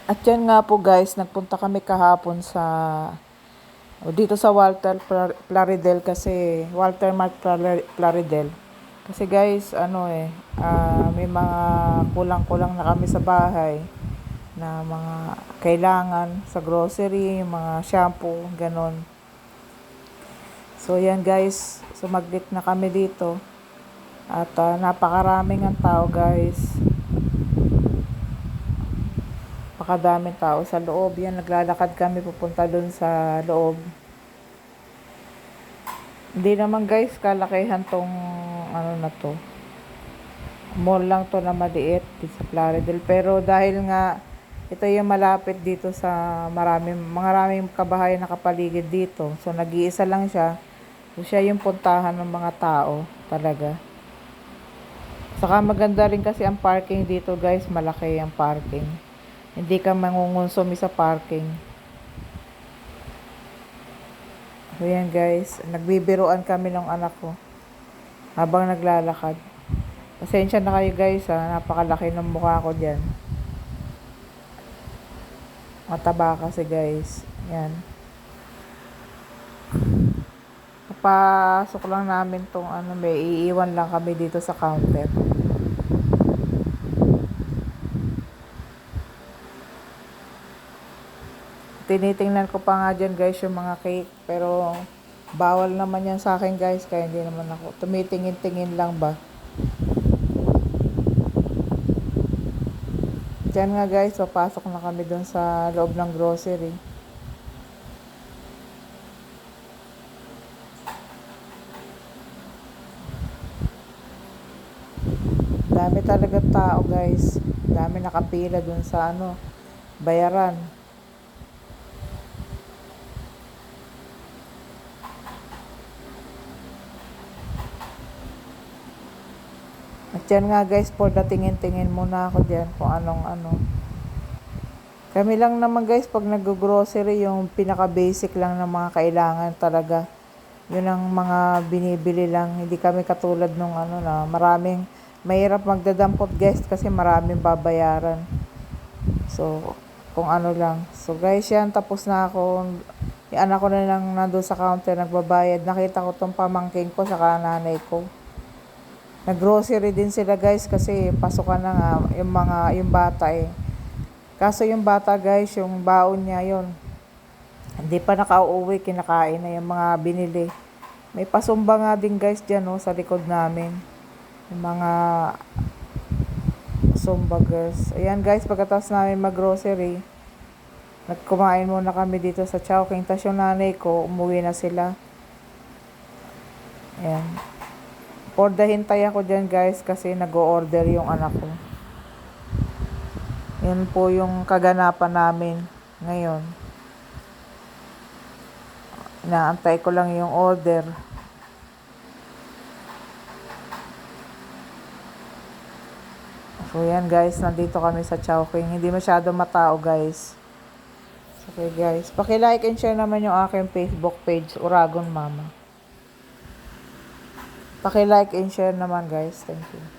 At yan nga po guys, nagpunta kami kahapon sa dito sa Walter Plaridel kasi Walter Mart Plaridel. Kasi guys, may mga kulang-kulang na kami sa bahay na mga kailangan sa grocery, mga shampoo, ganon. So yan guys, sumaglit na kami dito. At napakaraming ang tao guys. Napakadaming tao sa loob. Yan, naglalakad kami pupunta dun sa loob. Hindi naman guys, kalakihan tong na to. Mall lang to na maliit sa Plaridel. Pero dahil nga ito yung malapit dito sa maraming kabahayan na kapaligid dito. So nag-iisa lang siya. So siya yung puntahan ng mga tao talaga. Saka maganda rin kasi ang parking dito guys, malaki ang parking. Hindi ka mangungonsumi sa parking. So yan guys, nagbibiruan kami ng anak ko habang naglalakad. Pasensya na kayo guys, napakalaki ng mukha ko dyan. Mataba kasi guys. Yan. Papasok lang namin tong may iiwan lang kami dito sa counter. Tinitingnan ko pa nga dyan guys yung mga cake. Pero bawal naman yan sa akin guys. Kaya hindi naman ako. Tumitingin-tingin lang ba. Dyan nga guys. Papasok na kami dun sa loob ng grocery. Dami talaga tao guys. Dami nakapila dun sa bayaran. At yan nga guys, for the tingin-tingin muna ako dyan kung anong Kami lang naman guys, pag nag-grocery, yung pinaka-basic lang ng mga kailangan talaga. Yun ang mga binibili lang. Hindi kami katulad nung na maraming, mahirap magdadampot guys kasi maraming babayaran. So, kung lang. So guys, yan, tapos na ako. Yung anak ko na lang nandun sa counter, nagbabayad. Nakita ko tong pamangking ko sa nanay ko. Nag-grocery din sila guys kasi pasukan na nga yung bata eh. Kaso yung bata guys, yung baon niya yon hindi pa nakauwi, kinakain na yung mga binili. May pasumba nga din guys dyan sa likod namin. Yung mga sumba girls. Ayan guys, pagkatapos namin mag-grocery, nagkumain muna kami dito sa Chowking. Tas yung nanay ko, umuwi na sila. Ayan. Hintay ako dyan guys kasi nag-o-order yung anak ko. Yan po yung kaganapan namin ngayon. Inaantay ko lang yung order. So yan guys, nandito kami sa Chowking. Hindi masyado matao guys. Okay guys, paki-like and share naman yung aking Facebook page, Uragon Mama. Paki-like and share naman guys. Thank you.